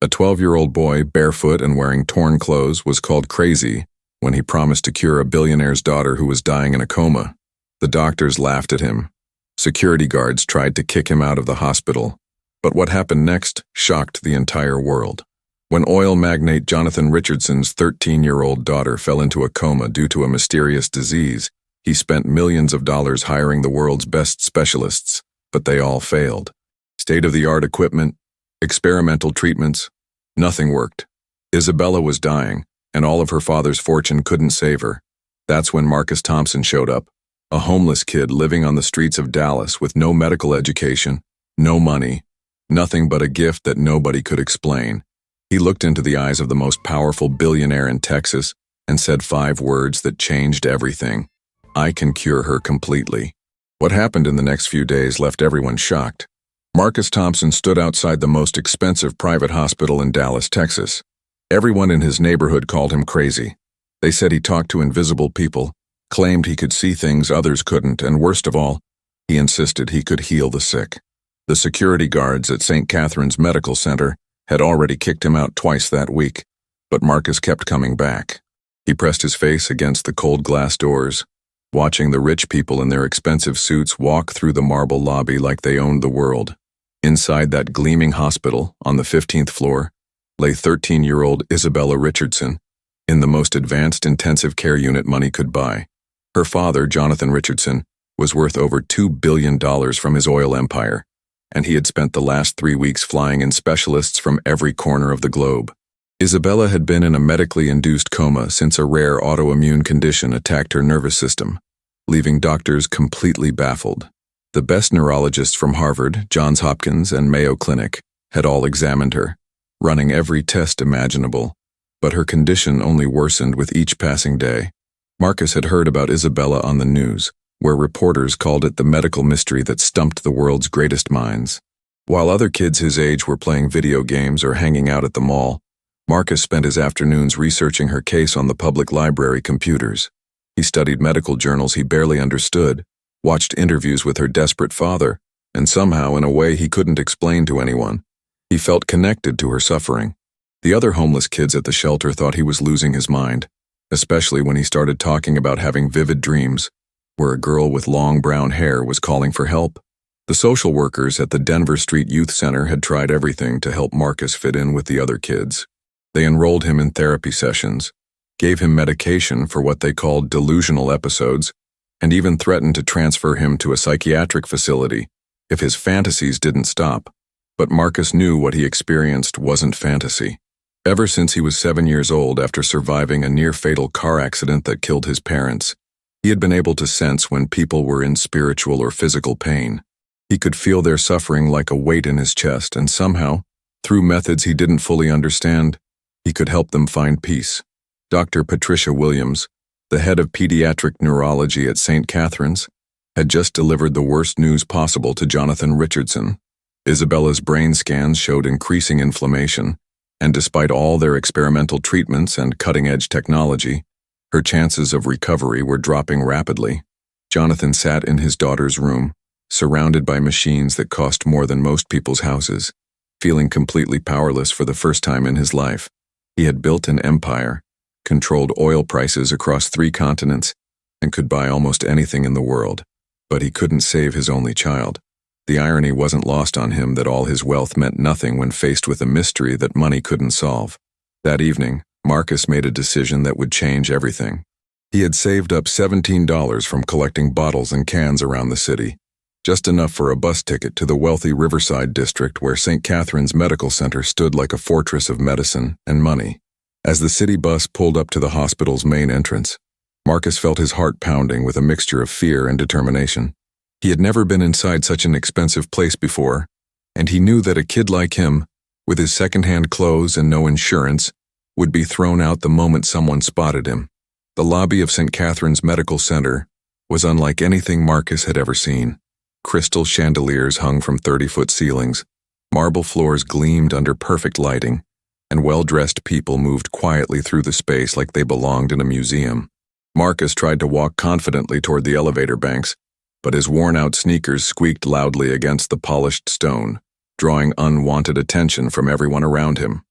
A 12-year-old boy, barefoot and wearing torn clothes, was called crazy when he promised to cure a billionaire's daughter who was dying in a coma. The doctors laughed at him. Security guards tried to kick him out of the hospital. But what happened next shocked the entire world. When oil magnate Jonathan Richardson's 13-year-old daughter fell into a coma due to a mysterious disease, he spent millions of dollars hiring the world's best specialists, but they all failed. State-of-the-art equipment, experimental treatments, nothing worked. Isabella was dying, and all of her father's fortune couldn't save her. That's when Thompson showed up, a homeless kid living on the streets of Dallas with no medical education, no money, nothing but a gift that nobody could explain. He looked into the eyes of the most powerful billionaire in Texas and said 5 words that changed everything. "I can cure her completely." What happened in the next few days left everyone shocked. Thompson stood outside the most expensive private hospital in Dallas, Texas. Everyone in his neighborhood called him crazy. They said he talked to invisible people, claimed he could see things others couldn't, and worst of all, he insisted he could heal the sick. The security guards at St. Catherine's Medical Center had already kicked him out twice that week, but Marcus kept coming back. He pressed his face against the cold glass doors, watching the rich people in their expensive suits walk through the marble lobby like they owned the world. Inside that gleaming hospital, on the 15th floor, lay 13-year-old Isabella Richardson, in the most advanced intensive care unit money could buy. Her father, Jonathan Richardson, was worth over $2 billion from his oil empire, and he had spent the last 3 weeks flying in specialists from every corner of the globe. Isabella had been in a medically induced coma since a rare autoimmune condition attacked her nervous system, leaving doctors completely baffled. The best neurologists from Harvard, Johns Hopkins, and Mayo Clinic had all examined her, running every test imaginable, but her condition only worsened with each passing day. Marcus had heard about Isabella on the news, where reporters called it the medical mystery that stumped the world's greatest minds. While other kids his age were playing video games or hanging out at the mall, Marcus spent his afternoons researching her case on the public library computers. He studied medical journals he barely understood, watched interviews with her desperate father, and somehow, in a way he couldn't explain to anyone, he felt connected to her suffering. The other homeless kids at the shelter thought he was losing his mind, especially when he started talking about having vivid dreams, where a girl with long brown hair was calling for help. The social workers at the Denver Street Youth Center had tried everything to help Marcus fit in with the other kids. They enrolled him in therapy sessions, gave him medication for what they called delusional episodes, and even threatened to transfer him to a psychiatric facility if his fantasies didn't stop. But Marcus knew what he experienced wasn't fantasy. Ever since he was 7 years old after surviving a near-fatal car accident that killed his parents, he had been able to sense when people were in spiritual or physical pain. He could feel their suffering like a weight in his chest, and somehow, through methods he didn't fully understand, he could help them find peace. Dr. Patricia Williams, the head of pediatric neurology at St. Catherine's, had just delivered the worst news possible to Jonathan Richardson. Isabella's brain scans showed increasing inflammation, and despite all their experimental treatments and cutting-edge technology, her chances of recovery were dropping rapidly. Jonathan sat in his daughter's room, surrounded by machines that cost more than most people's houses, feeling completely powerless for the first time in his life. He had built an empire, controlled oil prices across 3 continents, and could buy almost anything in the world, but he couldn't save his only child. The irony wasn't lost on him that all his wealth meant nothing when faced with a mystery that money couldn't solve. That evening, Marcus made a decision that would change everything. He had saved up $17 from collecting bottles and cans around the city, just enough for a bus ticket to the wealthy Riverside district where St. Catherine's Medical Center stood like a fortress of medicine and money. As the city bus pulled up to the hospital's main entrance, Marcus felt his heart pounding with a mixture of fear and determination. He had never been inside such an expensive place before, and he knew that a kid like him, with his second-hand clothes and no insurance, would be thrown out the moment someone spotted him. The lobby of St. Catherine's Medical Center was unlike anything Marcus had ever seen. Crystal chandeliers hung from 30-foot ceilings, marble floors gleamed under perfect lighting, and well-dressed people moved quietly through the space like they belonged in a museum. Marcus tried to walk confidently toward the elevator banks, but his worn-out sneakers squeaked loudly against the polished stone, drawing unwanted attention from everyone around him.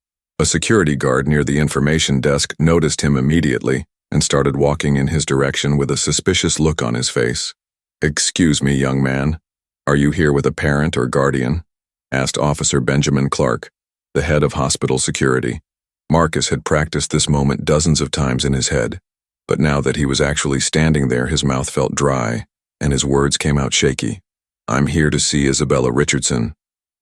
A security guard near the information desk noticed him immediately and started walking in his direction with a suspicious look on his face. "Excuse me, young man. Are you here with a parent or guardian?" asked Officer Benjamin Clark, the head of hospital security. Marcus had practiced this moment dozens of times in his head, but now that he was actually standing there, his mouth felt dry, and his words came out shaky. "I'm here to see Isabella Richardson.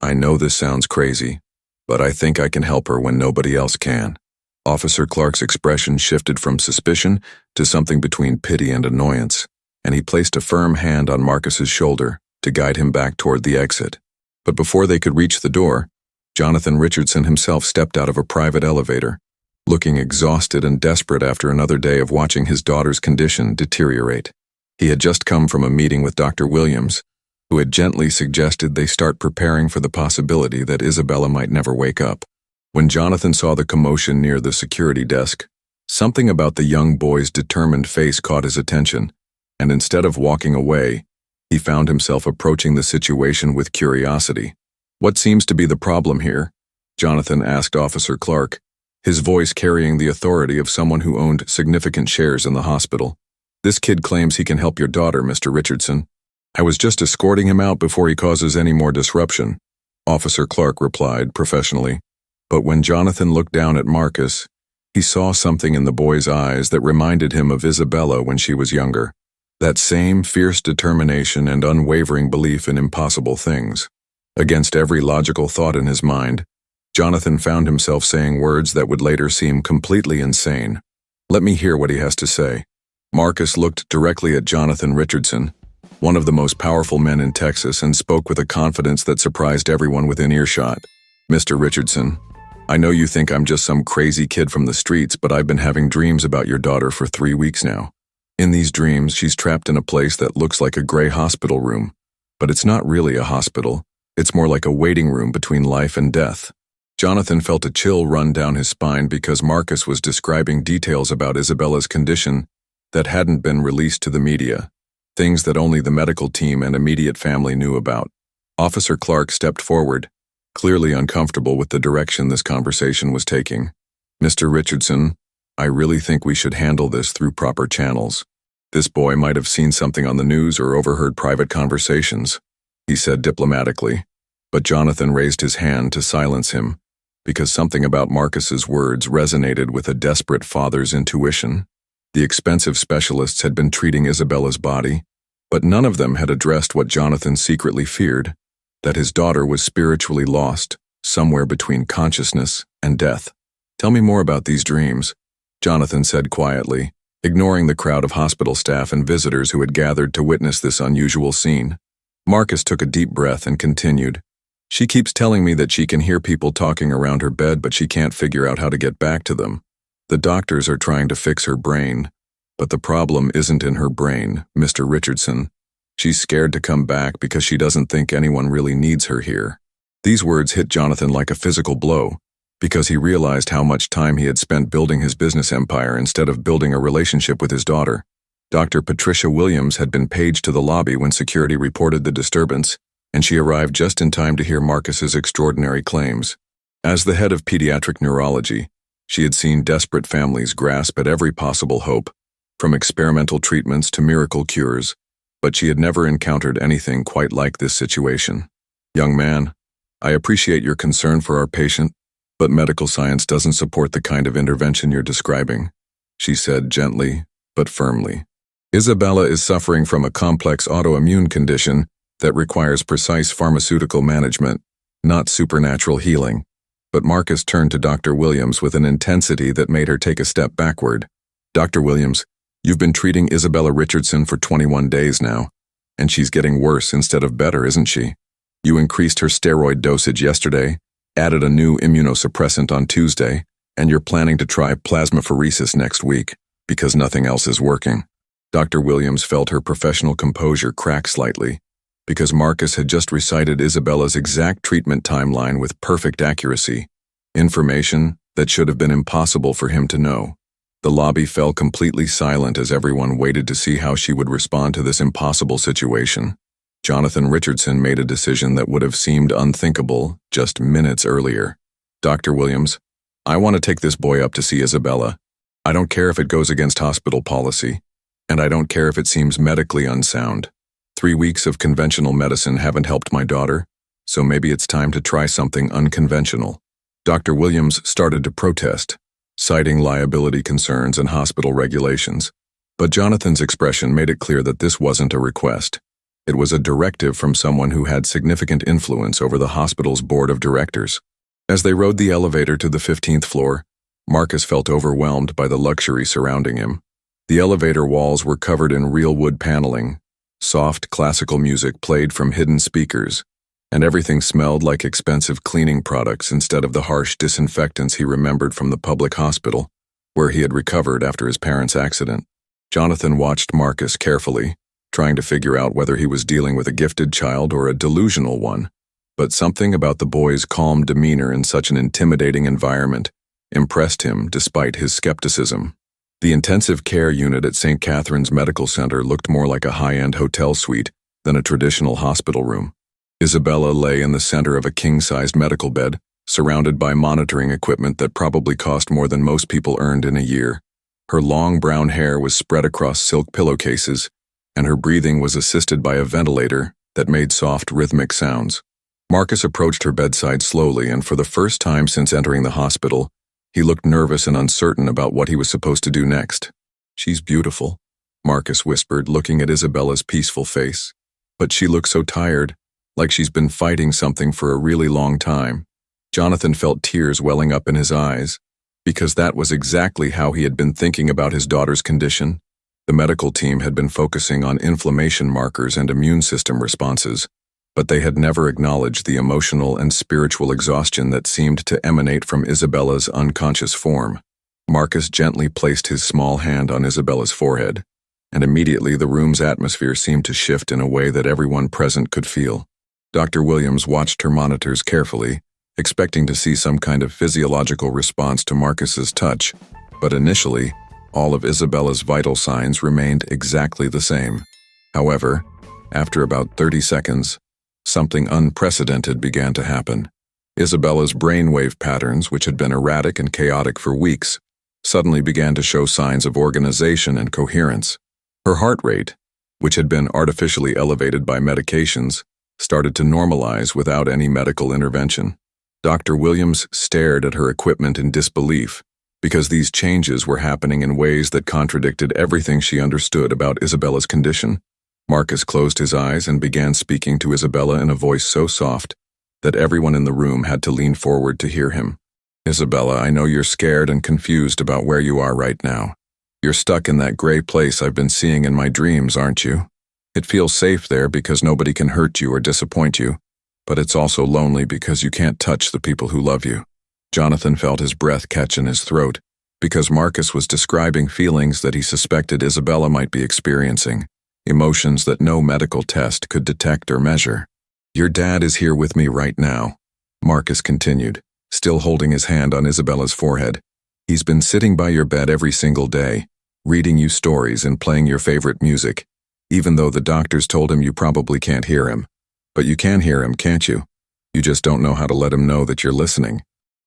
I know this sounds crazy, but I think I can help her when nobody else can." Officer Clark's expression shifted from suspicion to something between pity and annoyance, and he placed a firm hand on Marcus's shoulder to guide him back toward the exit. But before they could reach the door, Jonathan Richardson himself stepped out of a private elevator, looking exhausted and desperate after another day of watching his daughter's condition deteriorate. He had just come from a meeting with Dr. Williams, who had gently suggested they start preparing for the possibility that Isabella might never wake up. When Jonathan saw the commotion near the security desk, something about the young boy's determined face caught his attention, and instead of walking away, he found himself approaching the situation with curiosity. "What seems to be the problem here?" Jonathan asked Officer Clark, his voice carrying the authority of someone who owned significant shares in the hospital. "This kid claims he can help your daughter, Mr. Richardson. I was just escorting him out before he causes any more disruption," Officer Clark replied professionally. But when Jonathan looked down at Marcus, he saw something in the boy's eyes that reminded him of Isabella when she was younger. That same fierce determination and unwavering belief in impossible things. Against every logical thought in his mind, Jonathan found himself saying words that would later seem completely insane. "Let me hear what he has to say." Marcus looked directly at Jonathan Richardson, one of the most powerful men in Texas, and spoke with a confidence that surprised everyone within earshot. "Mr. Richardson, I know you think I'm just some crazy kid from the streets, but I've been having dreams about your daughter for 3 weeks now. In these dreams, she's trapped in a place that looks like a gray hospital room, but it's not really a hospital. It's more like a waiting room between life and death." Jonathan felt a chill run down his spine because Marcus was describing details about Isabella's condition that hadn't been released to the media, things that only the medical team and immediate family knew about. Officer Clark stepped forward, clearly uncomfortable with the direction this conversation was taking. "Mr. Richardson, I really think we should handle this through proper channels. This boy might have seen something on the news or overheard private conversations," he said diplomatically, but Jonathan raised his hand to silence him, because something about Marcus's words resonated with a desperate father's intuition. The expensive specialists had been treating Isabella's body, but none of them had addressed what Jonathan secretly feared, that his daughter was spiritually lost, somewhere between consciousness and death. "Tell me more about these dreams," Jonathan said quietly, ignoring the crowd of hospital staff and visitors who had gathered to witness this unusual scene. Marcus took a deep breath and continued. "She keeps telling me that she can hear people talking around her bed, but she can't figure out how to get back to them. The doctors are trying to fix her brain, but the problem isn't in her brain, Mr. Richardson. She's scared to come back because she doesn't think anyone really needs her here." These words hit Jonathan like a physical blow, because he realized how much time he had spent building his business empire instead of building a relationship with his daughter. Dr. Patricia Williams had been paged to the lobby when security reported the disturbance, and she arrived just in time to hear Marcus's extraordinary claims. As the head of pediatric neurology, she had seen desperate families grasp at every possible hope, from experimental treatments to miracle cures, but she had never encountered anything quite like this situation. "Young man, I appreciate your concern for our patient, but medical science doesn't support the kind of intervention you're describing," she said gently but firmly. "Isabella is suffering from a complex autoimmune condition that requires precise pharmaceutical management, not supernatural healing." But Marcus turned to Dr. Williams with an intensity that made her take a step backward. "Dr. Williams, you've been treating Isabella Richardson for 21 days now, and she's getting worse instead of better, isn't she? You increased her steroid dosage yesterday, added a new immunosuppressant on Tuesday, and you're planning to try plasmapheresis next week, because nothing else is working." Dr. Williams felt her professional composure crack slightly, because Marcus had just recited Isabella's exact treatment timeline with perfect accuracy, information that should have been impossible for him to know. The lobby fell completely silent as everyone waited to see how she would respond to this impossible situation. Jonathan Richardson made a decision that would have seemed unthinkable just minutes earlier. "Dr. Williams, I want to take this boy up to see Isabella. I don't care if it goes against hospital policy, and I don't care if it seems medically unsound. 3 weeks of conventional medicine haven't helped my daughter, so maybe it's time to try something unconventional. Dr. Williams started to protest, citing liability concerns and hospital regulations. But Jonathan's expression made it clear that this wasn't a request. It was a directive from someone who had significant influence over the hospital's board of directors. As they rode the elevator to the 15th floor, Marcus felt overwhelmed by the luxury surrounding him. The elevator walls were covered in real wood paneling. Soft, classical music played from hidden speakers, and everything smelled like expensive cleaning products instead of the harsh disinfectants he remembered from the public hospital, where he had recovered after his parents' accident. Jonathan watched Marcus carefully, trying to figure out whether he was dealing with a gifted child or a delusional one. But something about the boy's calm demeanor in such an intimidating environment impressed him despite his skepticism. The intensive care unit at St. Catherine's Medical Center looked more like a high-end hotel suite than a traditional hospital room. Isabella lay in the center of a king-sized medical bed, surrounded by monitoring equipment that probably cost more than most people earned in a year. Her long brown hair was spread across silk pillowcases, and her breathing was assisted by a ventilator that made soft, rhythmic sounds. Marcus approached her bedside slowly, and for the first time since entering the hospital, he looked nervous and uncertain about what he was supposed to do next. "She's beautiful," Marcus whispered, looking at Isabella's peaceful face. "But she looks so tired, like she's been fighting something for a really long time." Jonathan felt tears welling up in his eyes, because that was exactly how he had been thinking about his daughter's condition. The medical team had been focusing on inflammation markers and immune system responses, but they had never acknowledged the emotional and spiritual exhaustion that seemed to emanate from Isabella's unconscious form. Marcus gently placed his small hand on Isabella's forehead, and immediately the room's atmosphere seemed to shift in a way that everyone present could feel. Dr. Williams watched her monitors carefully, expecting to see some kind of physiological response to Marcus's touch, but initially, all of Isabella's vital signs remained exactly the same. However, after about 30 seconds, something unprecedented began to happen. Isabella's brainwave patterns, which had been erratic and chaotic for weeks, suddenly began to show signs of organization and coherence. Her heart rate, which had been artificially elevated by medications, started to normalize without any medical intervention. Dr. Williams stared at her equipment in disbelief, because these changes were happening in ways that contradicted everything she understood about Isabella's condition. Marcus closed his eyes and began speaking to Isabella in a voice so soft that everyone in the room had to lean forward to hear him. "Isabella, I know you're scared and confused about where you are right now. You're stuck in that gray place I've been seeing in my dreams, aren't you? It feels safe there because nobody can hurt you or disappoint you, but it's also lonely because you can't touch the people who love you." Jonathan felt his breath catch in his throat, because Marcus was describing feelings that he suspected Isabella might be experiencing, emotions that no medical test could detect or measure. "Your dad is here with me right now," Marcus continued, still holding his hand on Isabella's forehead. "He's been sitting by your bed every single day, reading you stories and playing your favorite music, even though the doctors told him you probably can't hear him. But you can hear him, can't you? You just don't know how to let him know that you're listening."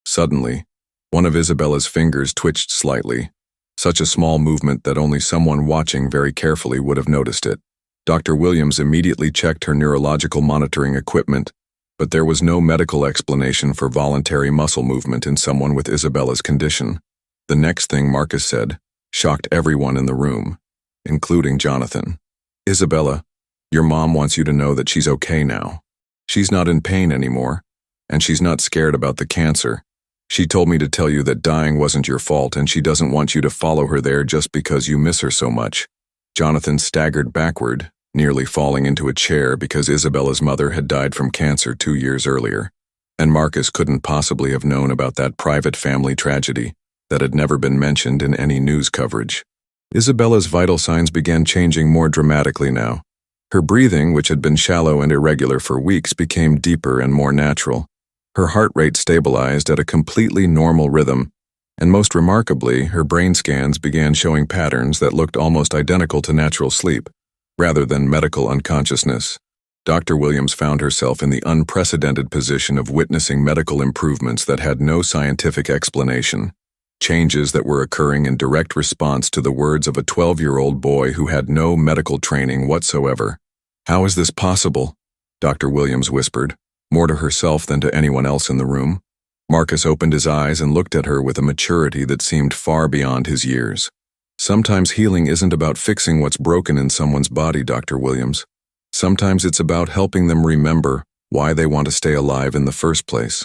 Suddenly, one of Isabella's fingers twitched slightly, such a small movement that only someone watching very carefully would have noticed it. Dr. Williams immediately checked her neurological monitoring equipment, but there was no medical explanation for voluntary muscle movement in someone with Isabella's condition. The next thing Marcus said shocked everyone in the room, including Jonathan. "Isabella, your mom wants you to know that she's okay now. She's not in pain anymore, and she's not scared about the cancer. She told me to tell you that dying wasn't your fault, and she doesn't want you to follow her there just because you miss her so much." Jonathan staggered backward, nearly falling into a chair because Isabella's mother had died from cancer 2 years earlier, and Marcus couldn't possibly have known about that private family tragedy that had never been mentioned in any news coverage. Isabella's vital signs began changing more dramatically now. Her breathing, which had been shallow and irregular for weeks, became deeper and more natural. Her heart rate stabilized at a completely normal rhythm, and most remarkably, her brain scans began showing patterns that looked almost identical to natural sleep, rather than medical unconsciousness. Dr. Williams found herself in the unprecedented position of witnessing medical improvements that had no scientific explanation, changes that were occurring in direct response to the words of a 12-year-old boy who had no medical training whatsoever. "How is this possible?" Dr. Williams whispered, more to herself than to anyone else in the room. Marcus opened his eyes and looked at her with a maturity that seemed far beyond his years. "Sometimes healing isn't about fixing what's broken in someone's body, Dr. Williams. Sometimes it's about helping them remember why they want to stay alive in the first place."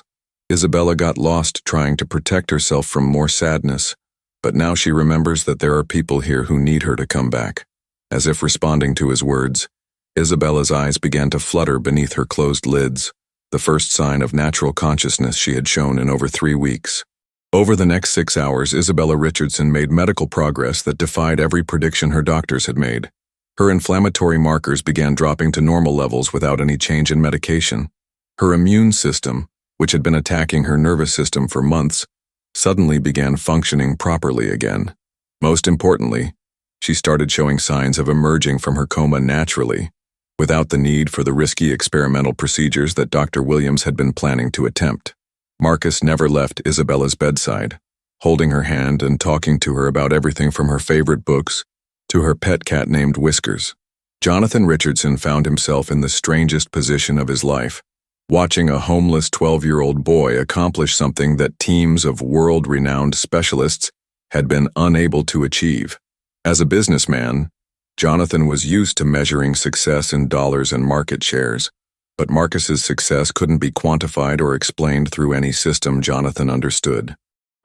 Isabella got lost trying to protect herself from more sadness, but now she remembers that there are people here who need her to come back. As if responding to his words, Isabella's eyes began to flutter beneath her closed lids, the first sign of natural consciousness she had shown in over 3 weeks. Over the next 6 hours, Isabella Richardson made medical progress that defied every prediction her doctors had made. Her inflammatory markers began dropping to normal levels without any change in medication. Her immune system, which had been attacking her nervous system for months, suddenly began functioning properly again. Most importantly, she started showing signs of emerging from her coma naturally, without the need for the risky experimental procedures that Dr. Williams had been planning to attempt. Marcus never left Isabella's bedside, holding her hand and talking to her about everything from her favorite books to her pet cat named Whiskers. Jonathan Richardson found himself in the strangest position of his life, watching a homeless 12-year-old boy accomplish something that teams of world-renowned specialists had been unable to achieve. As a businessman, Jonathan was used to measuring success in dollars and market shares, but Marcus's success couldn't be quantified or explained through any system Jonathan understood.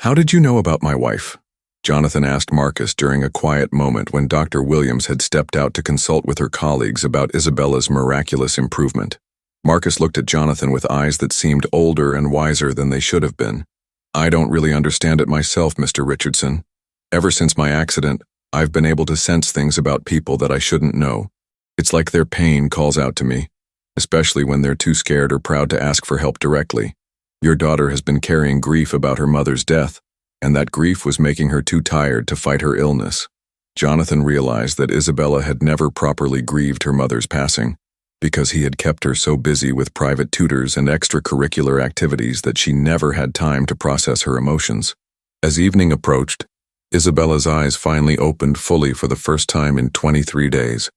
"How did you know about my wife?" Jonathan asked Marcus during a quiet moment when Dr. Williams had stepped out to consult with her colleagues about Isabella's miraculous improvement. Marcus looked at Jonathan with eyes that seemed older and wiser than they should have been. "I don't really understand it myself, Mr. Richardson. Ever since my accident, I've been able to sense things about people that I shouldn't know. It's like their pain calls out to me, especially when they're too scared or proud to ask for help directly. Your daughter has been carrying grief about her mother's death, and that grief was making her too tired to fight her illness." Jonathan realized that Isabella had never properly grieved her mother's passing, because he had kept her so busy with private tutors and extracurricular activities that she never had time to process her emotions. As evening approached, Isabella's eyes finally opened fully for the first time in 23 days.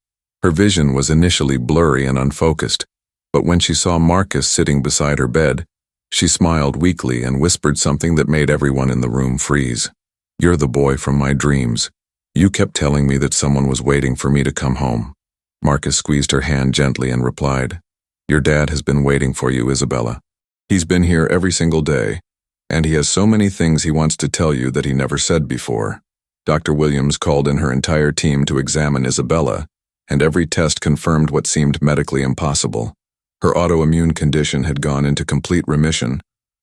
Her vision was initially blurry and unfocused, but when she saw Marcus sitting beside her bed, she smiled weakly and whispered something that made everyone in the room freeze. "You're the boy from my dreams. You kept telling me that someone was waiting for me to come home." Marcus squeezed her hand gently and replied, "Your dad has been waiting for you, Isabella. He's been here every single day, and he has so many things he wants to tell you that he never said before." Dr. Williams called in her entire team to examine Isabella, and every test confirmed what seemed medically impossible. Her autoimmune condition had gone into complete remission,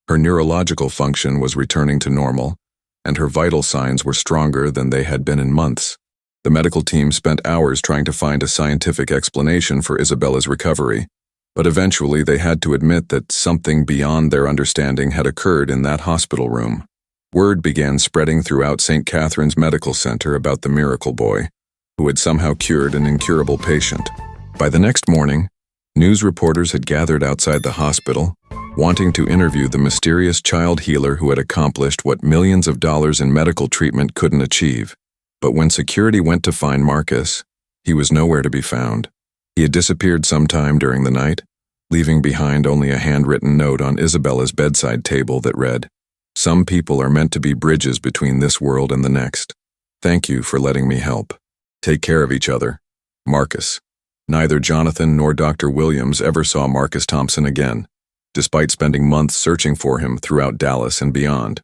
her neurological function was returning to normal, and her vital signs were stronger than they had been in months. The medical team spent hours trying to find a scientific explanation for Isabella's recovery, but eventually they had to admit that something beyond their understanding had occurred in that hospital room. Word began spreading throughout St. Catherine's Medical Center about the miracle boy, who had somehow cured an incurable patient. By the next morning, news reporters had gathered outside the hospital, wanting to interview the mysterious child healer who had accomplished what millions of dollars in medical treatment couldn't achieve. But when security went to find Marcus, he was nowhere to be found. He had disappeared sometime during the night, leaving behind only a handwritten note on Isabella's bedside table that read, "Some people are meant to be bridges between this world and the next. Thank you for letting me help. Take care of each other. Marcus." Neither Jonathan nor Dr. Williams ever saw Marcus Thompson again, despite spending months searching for him throughout Dallas and beyond.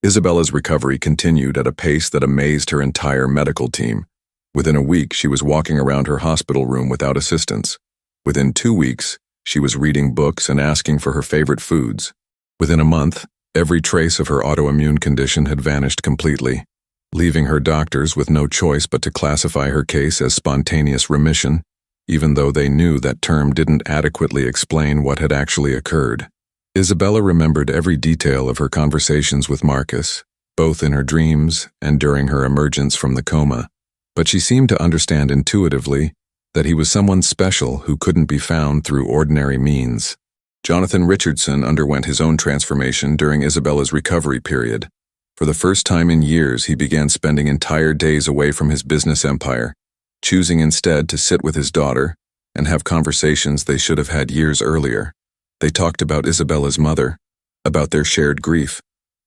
Isabella's recovery continued at a pace that amazed her entire medical team. Within a week, she was walking around her hospital room without assistance. Within 2 weeks, she was reading books and asking for her favorite foods. Within a month, every trace of her autoimmune condition had vanished completely, leaving her doctors with no choice but to classify her case as spontaneous remission, even though they knew that term didn't adequately explain what had actually occurred. Isabella remembered every detail of her conversations with Marcus, both in her dreams and during her emergence from the coma, but she seemed to understand intuitively that he was someone special who couldn't be found through ordinary means. Jonathan Richardson underwent his own transformation during Isabella's recovery period. For the first time in years, he began spending entire days away from his business empire, choosing instead to sit with his daughter and have conversations they should have had years earlier. They talked about Isabella's mother, about their shared grief,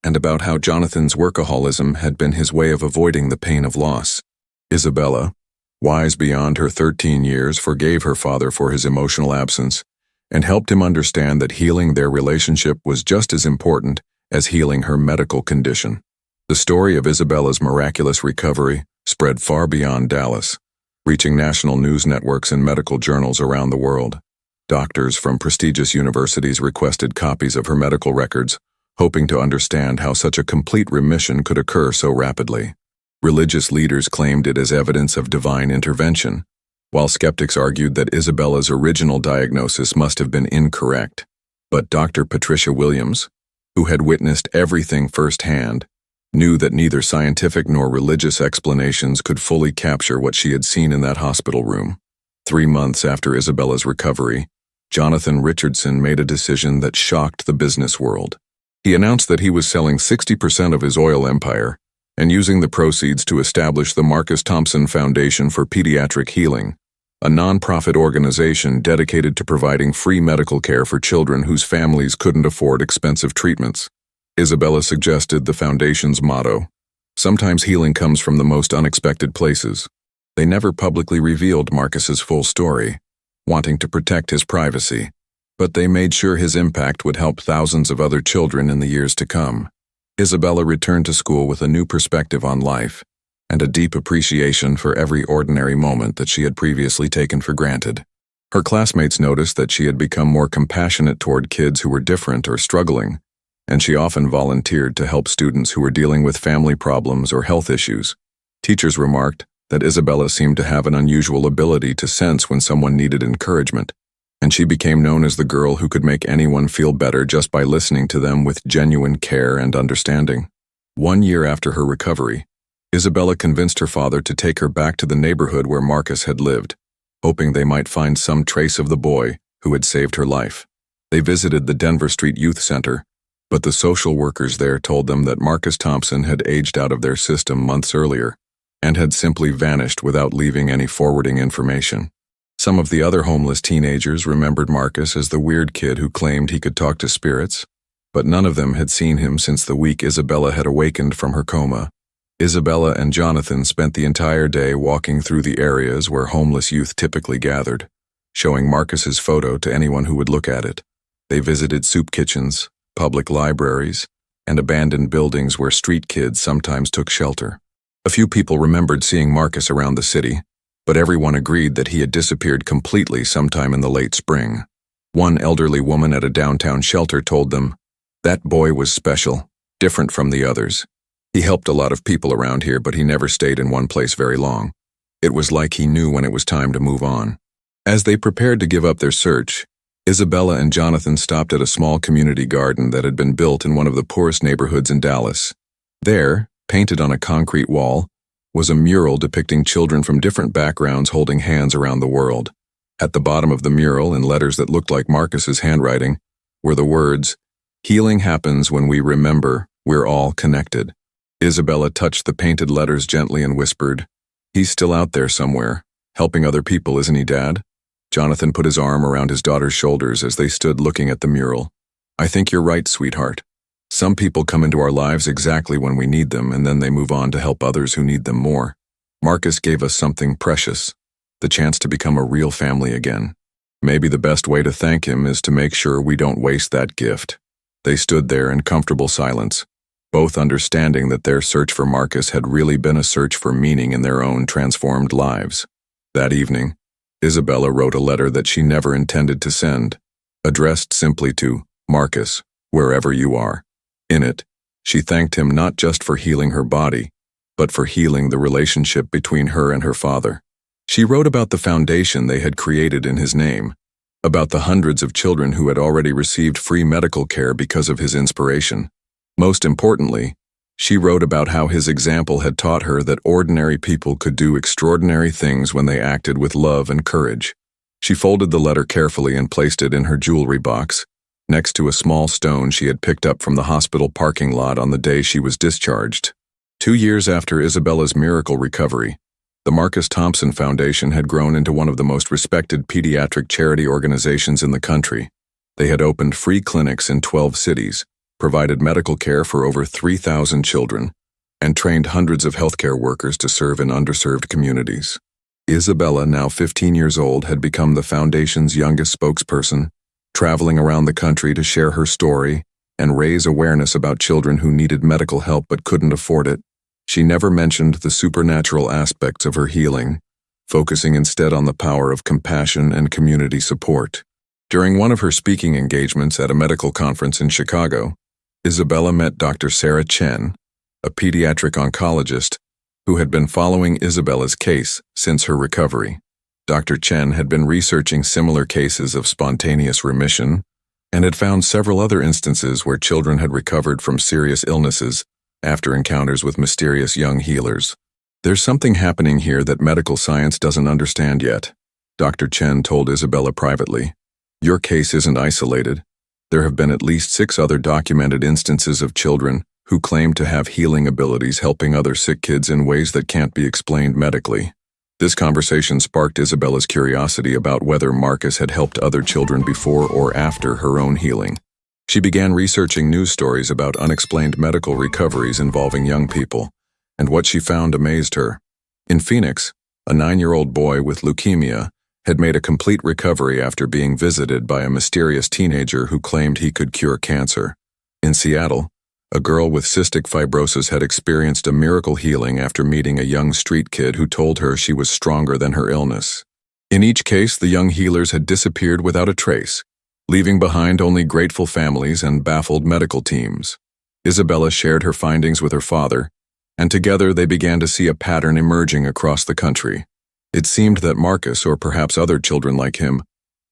and about how Jonathan's workaholism had been his way of avoiding the pain of loss. Isabella, wise beyond her 13 years, forgave her father for his emotional absence and helped him understand that healing their relationship was just as important as healing her medical condition. The story of Isabella's miraculous recovery spread far beyond Dallas, reaching national news networks and medical journals around the world. Doctors from prestigious universities requested copies of her medical records, hoping to understand how such a complete remission could occur so rapidly. Religious leaders claimed it as evidence of divine intervention, while skeptics argued that Isabella's original diagnosis must have been incorrect. But Dr. Patricia Williams, who had witnessed everything firsthand, knew that neither scientific nor religious explanations could fully capture what she had seen in that hospital room. 3 months after Isabella's recovery, Jonathan Richardson made a decision that shocked the business world. He announced that he was selling 60% of his oil empire and using the proceeds to establish the Thompson Foundation for Pediatric Healing, a non-profit organization dedicated to providing free medical care for children whose families couldn't afford expensive treatments. Isabella suggested the foundation's motto, "Sometimes healing comes from the most unexpected places." They never publicly revealed Marcus's full story, wanting to protect his privacy, but they made sure his impact would help thousands of other children in the years to come. Isabella returned to school with a new perspective on life and a deep appreciation for every ordinary moment that she had previously taken for granted. Her classmates noticed that she had become more compassionate toward kids who were different or struggling, and she often volunteered to help students who were dealing with family problems or health issues. Teachers remarked that Isabella seemed to have an unusual ability to sense when someone needed encouragement, and she became known as the girl who could make anyone feel better just by listening to them with genuine care and understanding. 1 year after her recovery, Isabella convinced her father to take her back to the neighborhood where Marcus had lived, hoping they might find some trace of the boy who had saved her life. They visited the Denver Street Youth Center, but the social workers there told them that Marcus Thompson had aged out of their system months earlier and had simply vanished without leaving any forwarding information. Some of the other homeless teenagers remembered Marcus as the weird kid who claimed he could talk to spirits, but none of them had seen him since the week Isabella had awakened from her coma. Isabella and Jonathan spent the entire day walking through the areas where homeless youth typically gathered, showing Marcus's photo to anyone who would look at it. They visited soup kitchens, public libraries, and abandoned buildings where street kids sometimes took shelter. A few people remembered seeing Marcus around the city, but everyone agreed that he had disappeared completely sometime in the late spring. One elderly woman at a downtown shelter told them, "That boy was special, different from the others. He helped a lot of people around here, but he never stayed in one place very long. It was like he knew when it was time to move on." As they prepared to give up their search, Isabella and Jonathan stopped at a small community garden that had been built in one of the poorest neighborhoods in Dallas. There, painted on a concrete wall, was a mural depicting children from different backgrounds holding hands around the world. At the bottom of the mural, in letters that looked like Marcus's handwriting, were the words, "Healing happens when we remember we're all connected." Isabella touched the painted letters gently and whispered, "He's still out there somewhere, helping other people, isn't he, Dad?" Jonathan put his arm around his daughter's shoulders as they stood looking at the mural. "I think you're right, sweetheart. Some people come into our lives exactly when we need them, and then they move on to help others who need them more. Marcus gave us something precious, the chance to become a real family again. Maybe the best way to thank him is to make sure we don't waste that gift." They stood there in comfortable silence, both understanding that their search for Marcus had really been a search for meaning in their own transformed lives. That evening, Isabella wrote a letter that she never intended to send, addressed simply to Marcus, wherever you are. In it, she thanked him not just for healing her body, but for healing the relationship between her and her father. She wrote about the foundation they had created in his name, about the hundreds of children who had already received free medical care because of his inspiration. Most importantly, She wrote about how his example had taught her that ordinary people could do extraordinary things when they acted with love and courage. She folded the letter carefully and placed it in her jewelry box, next to a small stone she had picked up from the hospital parking lot on the day she was discharged. 2 years after Isabella's miracle recovery, the Marcus Thompson Foundation had grown into one of the most respected pediatric charity organizations in the country. They had opened free clinics in 12 cities, provided medical care for over 3,000 children, and trained hundreds of healthcare workers to serve in underserved communities. Isabella, now 15 years old, had become the foundation's youngest spokesperson, traveling around the country to share her story and raise awareness about children who needed medical help but couldn't afford it. She never mentioned the supernatural aspects of her healing, focusing instead on the power of compassion and community support. During one of her speaking engagements at a medical conference in Chicago, Isabella met Dr. Sarah Chen, a pediatric oncologist who had been following Isabella's case since her recovery. Dr. Chen had been researching similar cases of spontaneous remission and had found several other instances where children had recovered from serious illnesses after encounters with mysterious young healers. "There's something happening here that medical science doesn't understand yet," Dr. Chen told Isabella privately. "Your case isn't isolated. There have been at least 6 other documented instances of children who claim to have healing abilities helping other sick kids in ways that can't be explained medically." This conversation sparked Isabella's curiosity about whether Marcus had helped other children before or after her own healing. She began researching news stories about unexplained medical recoveries involving young people, and what she found amazed her. In Phoenix, a 9-year-old boy with leukemia had made a complete recovery after being visited by a mysterious teenager who claimed he could cure cancer. In Seattle, a girl with cystic fibrosis had experienced a miracle healing after meeting a young street kid who told her she was stronger than her illness. In each case, the young healers had disappeared without a trace, leaving behind only grateful families and baffled medical teams. Isabella shared her findings with her father, and together they began to see a pattern emerging across the country. It seemed that Marcus, or perhaps other children like him,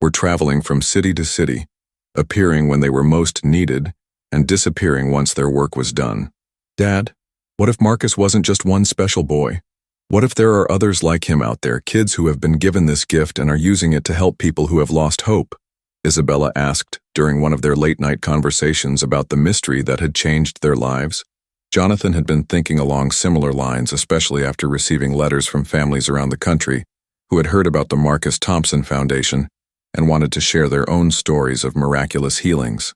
were traveling from city to city, appearing when they were most needed and disappearing once their work was done. "Dad, what if Marcus wasn't just one special boy? What if there are others like him out there, kids who have been given this gift and are using it to help people who have lost hope?" Isabella asked during one of their late-night conversations about the mystery that had changed their lives. Jonathan had been thinking along similar lines, especially after receiving letters from families around the country who had heard about the Marcus Thompson Foundation and wanted to share their own stories of miraculous healings.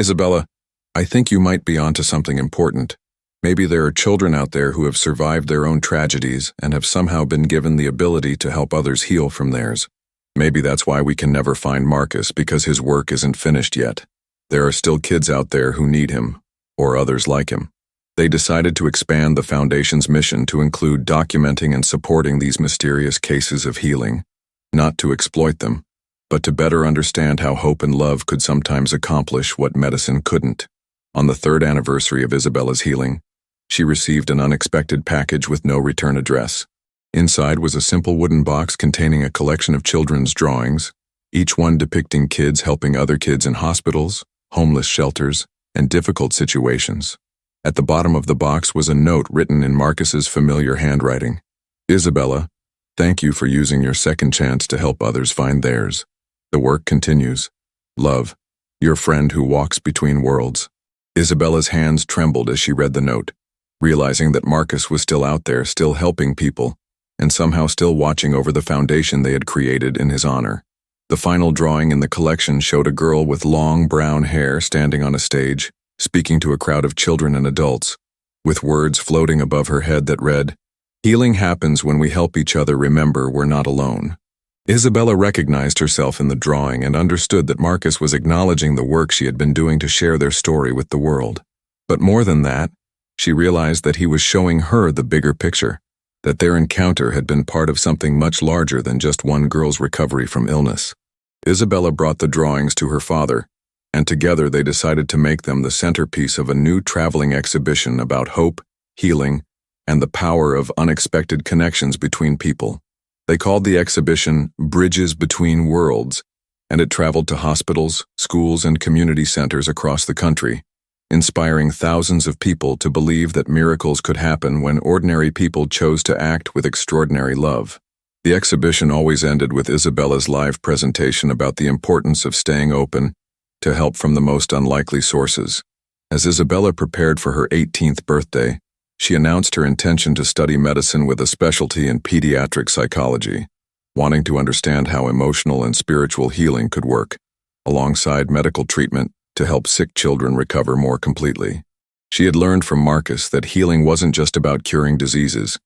"Isabella, I think you might be onto something important. Maybe there are children out there who have survived their own tragedies and have somehow been given the ability to help others heal from theirs. Maybe that's why we can never find Marcus, because his work isn't finished yet. There are still kids out there who need him, or others like him." They decided to expand the Foundation's mission to include documenting and supporting these mysterious cases of healing, not to exploit them, but to better understand how hope and love could sometimes accomplish what medicine couldn't. On the 3rd anniversary of Isabella's healing, she received an unexpected package with no return address. Inside was a simple wooden box containing a collection of children's drawings, each one depicting kids helping other kids in hospitals, homeless shelters, and difficult situations. At the bottom of the box was a note written in Marcus's familiar handwriting. "Isabella, thank you for using your second chance to help others find theirs. The work continues. Love, your friend who walks between worlds." Isabella's hands trembled as she read the note, realizing that Marcus was still out there, still helping people, and somehow still watching over the foundation they had created in his honor. The final drawing in the collection showed a girl with long brown hair standing on a stage, speaking to a crowd of children and adults, with words floating above her head that read, "Healing happens when we help each other remember we're not alone." Isabella recognized herself in the drawing and understood that Marcus was acknowledging the work she had been doing to share their story with the world. But more than that, she realized that he was showing her the bigger picture, that their encounter had been part of something much larger than just one girl's recovery from illness. Isabella brought the drawings to her father, and together they decided to make them the centerpiece of a new traveling exhibition about hope, healing, and the power of unexpected connections between people. They called the exhibition Bridges Between Worlds, and it traveled to hospitals, schools, and community centers across the country, inspiring thousands of people to believe that miracles could happen when ordinary people chose to act with extraordinary love. The exhibition always ended with Isabella's live presentation about the importance of staying open to help from the most unlikely sources. As Isabella prepared for her 18th birthday, she announced her intention to study medicine with a specialty in pediatric psychology, wanting to understand how emotional and spiritual healing could work, alongside medical treatment to help sick children recover more completely. She had learned from Marcus that healing wasn't just about curing diseases.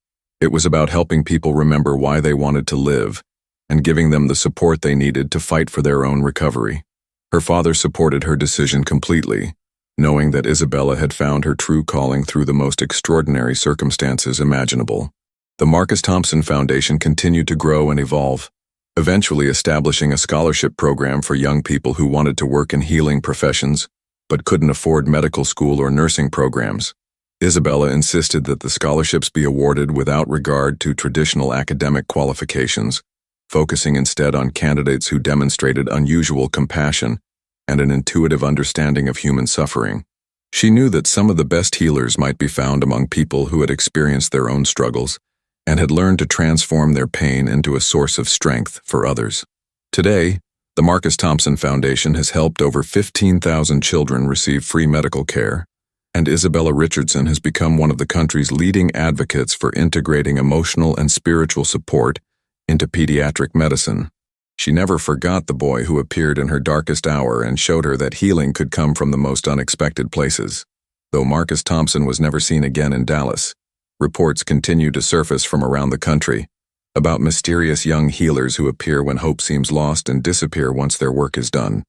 It was about helping people remember why they wanted to live and giving them the support they needed to fight for their own recovery. Her father supported her decision completely, knowing that Isabella had found her true calling through the most extraordinary circumstances imaginable. The Marcus Thompson Foundation continued to grow and evolve, eventually establishing a scholarship program for young people who wanted to work in healing professions but couldn't afford medical school or nursing programs. Isabella insisted that the scholarships be awarded without regard to traditional academic qualifications, focusing instead on candidates who demonstrated unusual compassion and an intuitive understanding of human suffering. She knew that some of the best healers might be found among people who had experienced their own struggles and had learned to transform their pain into a source of strength for others. Today, the Marcus Thompson Foundation has helped over 15,000 children receive free medical care, and Isabella Richardson has become one of the country's leading advocates for integrating emotional and spiritual support into pediatric medicine. She never forgot the boy who appeared in her darkest hour and showed her that healing could come from the most unexpected places. Though Marcus Thompson was never seen again in Dallas, reports continue to surface from around the country about mysterious young healers who appear when hope seems lost and disappear once their work is done.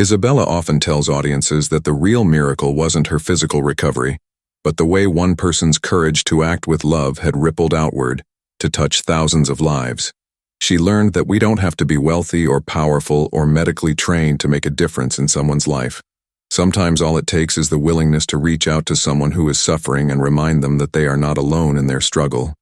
Isabella often tells audiences that the real miracle wasn't her physical recovery, but the way one person's courage to act with love had rippled outward to touch thousands of lives. She learned that we don't have to be wealthy or powerful or medically trained to make a difference in someone's life. Sometimes all it takes is the willingness to reach out to someone who is suffering and remind them that they are not alone in their struggle.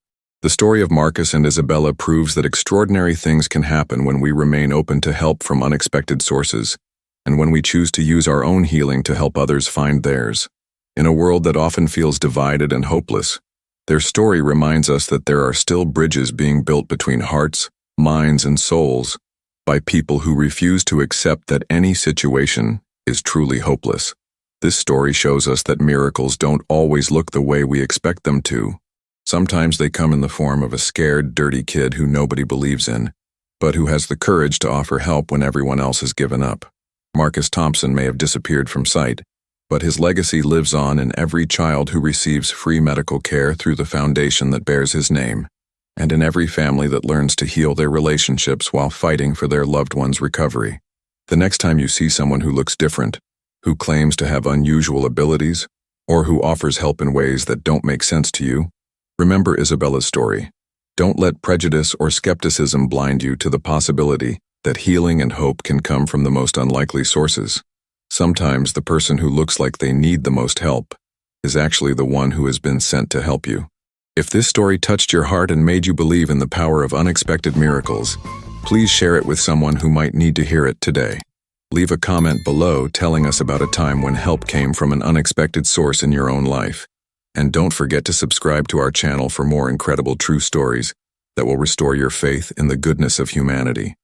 The story of Marcus and Isabella proves that extraordinary things can happen when we remain open to help from unexpected sources, and when we choose to use our own healing to help others find theirs. In a world that often feels divided and hopeless, their story reminds us that there are still bridges being built between hearts, minds, and souls by people who refuse to accept that any situation is truly hopeless. This story shows us that miracles don't always look the way we expect them to. Sometimes they come in the form of a scared, dirty kid who nobody believes in, but who has the courage to offer help when everyone else has given up. Marcus Thompson may have disappeared from sight, but his legacy lives on in every child who receives free medical care through the foundation that bears his name, and in every family that learns to heal their relationships while fighting for their loved one's recovery. The next time you see someone who looks different, who claims to have unusual abilities, or who offers help in ways that don't make sense to you, remember Isabella's story. Don't let prejudice or skepticism blind you to the possibility that healing and hope can come from the most unlikely sources. Sometimes the person who looks like they need the most help is actually the one who has been sent to help you. If this story touched your heart and made you believe in the power of unexpected miracles, please share it with someone who might need to hear it today. Leave a comment below telling us about a time when help came from an unexpected source in your own life. And don't forget to subscribe to our channel for more incredible true stories that will restore your faith in the goodness of humanity.